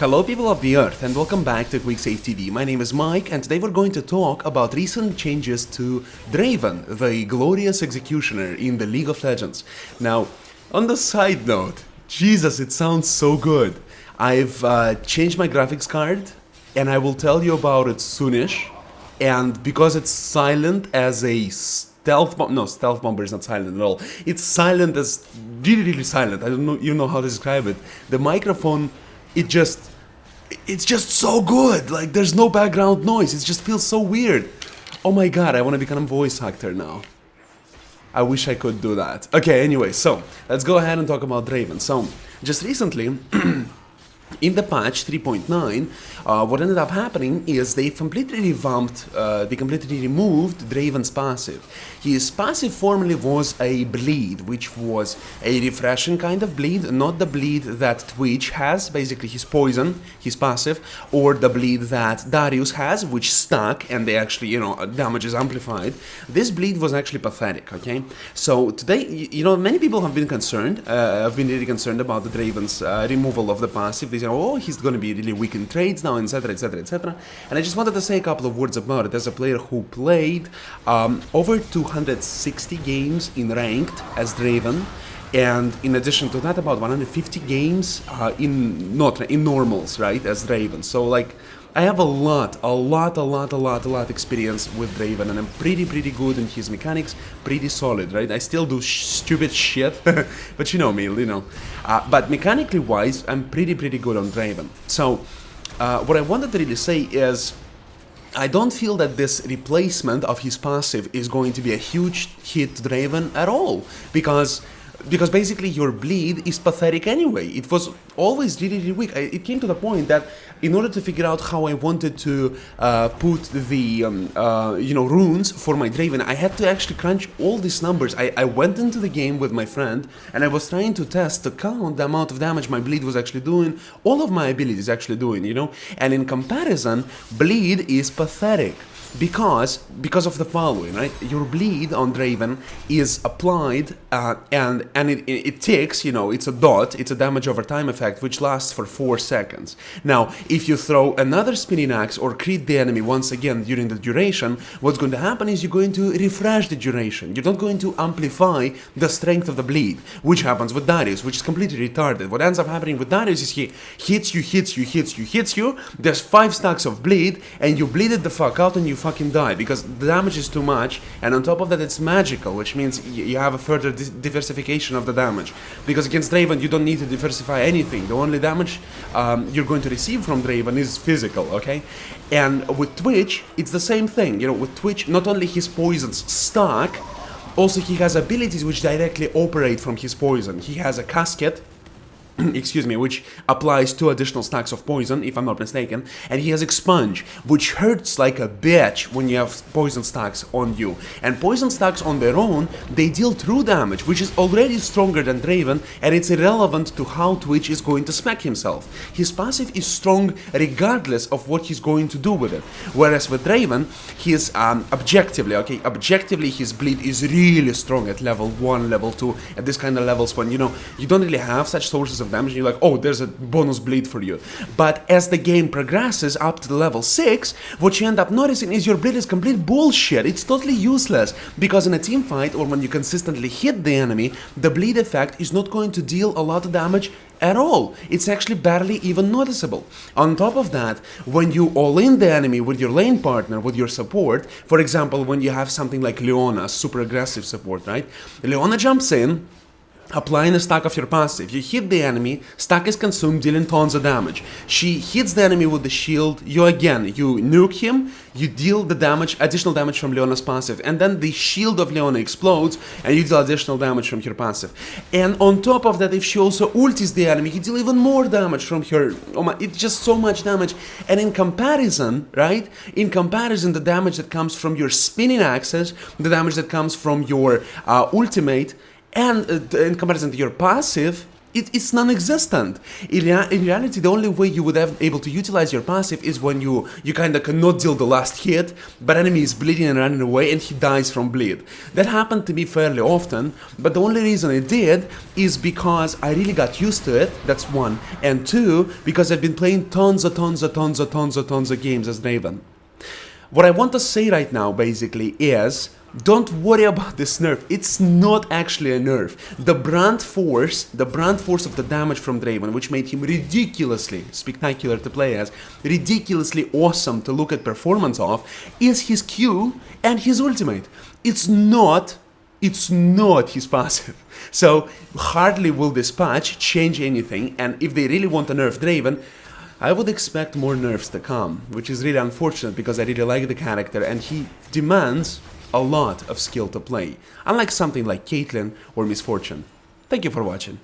Hello people of the earth and welcome back to Quick Save TV. My name is Mike and today we're going to talk about recent changes to Draven, the glorious executioner in the League of Legends. Now, on the side note, Jesus, it sounds so good. I've changed my graphics card and I will tell you about it soonish. And because it's silent as a stealth bomb, no, stealth bomber is not silent at all. It's silent as really silent. I don't know, you know how to describe it. The microphone, it's just so good. Like there's no background noise. It just feels so weird. Oh my god, I want to become a voice actor now. I wish I could do that. Okay, anyway, so let's go ahead and talk about Draven. So just recently, in the patch 3.9, what ended up happening is they completely revamped, they completely removed Draven's passive. His passive formerly was a bleed, which was a refreshing kind of bleed, not the bleed that Twitch has, basically his poison, his passive, or the bleed that Darius has, which stuck and they actually, you know, damage is amplified. This bleed was actually pathetic, okay? So today, you know, many people have been concerned, have been really concerned about the Draven's removal of the passive. They say, oh, he's going to be really weak in trades now, etc, etc, etc. And I just wanted to say a couple of words about it as a player who played over 260 games in ranked as Draven, and in addition to that about 150 games in normals, right, as Draven. So like I have a lot experience with Draven, and I'm pretty good in his mechanics, pretty solid, right? I still do stupid shit, but you know me, you know. But mechanically wise, I'm pretty good on Draven. So what I wanted to really say is, I don't feel that this replacement of his passive is going to be a huge hit to Draven at all, because basically your bleed is pathetic anyway. It was always really weak. It came to the point that in order to figure out how I wanted to put the you know, runes for my Draven, I had to actually crunch all these numbers. I went into the game with my friend and I was trying to test, to count the amount of damage my bleed was actually doing, all of my abilities actually doing, you know. And in comparison, bleed is pathetic. Because of the following, right? Your bleed on Draven is applied and it ticks, you know, it's a dot, it's a damage over time effect which lasts for 4 seconds. Now, if you throw another spinning axe or crit the enemy once again during the duration, what's going to happen is you're going to refresh the duration. You're not going to amplify the strength of the bleed, which happens with Darius, which is completely retarded. What ends up happening with Darius is he hits you, there's 5 stacks of bleed, and you bleed it the fuck out and you fucking die because the damage is too much, and on top of that it's magical, which means you have a further diversification of the damage, because against Draven you don't need to diversify anything. The only damage you're going to receive from Draven is physical, okay? And with Twitch it's the same thing, you know. With Twitch, not only his poisons stack, also he has abilities which directly operate from his poison. He has a casket, excuse me, which applies 2 additional stacks of poison, if I'm not mistaken, and he has Expunge, which hurts like a bitch when you have poison stacks on you. And poison stacks on their own, they deal true damage, which is already stronger than Draven, and it's irrelevant to how Twitch is going to spec himself. His passive is strong regardless of what he's going to do with it. Whereas with Draven, he is objectively his bleed is really strong at level 1, level 2, at this kind of levels when, you know, you don't really have such sources of damage, and you're like, oh, there's a bonus bleed for you. But as the game progresses up to the level 6, what you end up noticing is your bleed is complete bullshit. It's totally useless, because in a team fight or when you consistently hit the enemy, the bleed effect is not going to deal a lot of damage at all. It's actually barely even noticeable. On top of that, when you all in the enemy with your lane partner, with your support, for example, when you have something like Leona, super aggressive support, right? Leona jumps in, applying a stack of your passive. You hit the enemy, stack is consumed, dealing tons of damage. She hits the enemy with the shield, you nuke him, you deal the damage, additional damage from Leona's passive, and then the shield of Leona explodes, and you deal additional damage from her passive. And on top of that, if she also ultis the enemy, you deal even more damage from her. Oh my, it's just so much damage. And in comparison, right? In comparison, the damage that comes from your spinning axes, the damage that comes from your ultimate, and in comparison to your passive, It's non-existent. In reality, the only way you would have able to utilize your passive is when you kind of cannot deal the last hit, but enemy is bleeding and running away, and he dies from bleed. That happened to me fairly often, but the only reason I did is because I really got used to it. That's one, and two, because I've been playing tons of games as Draven. What I want to say right now, basically, is don't worry about this nerf. It's not actually a nerf. The brand force of the damage from Draven, which made him ridiculously spectacular to play as, ridiculously awesome to look at performance of, is his Q and his ultimate. It's not his passive. So hardly will this patch change anything, and if they really want to nerf Draven, I would expect more nerfs to come, which is really unfortunate because I really like the character and he demands a lot of skill to play, unlike something like Caitlyn or Misfortune. Thank you for watching.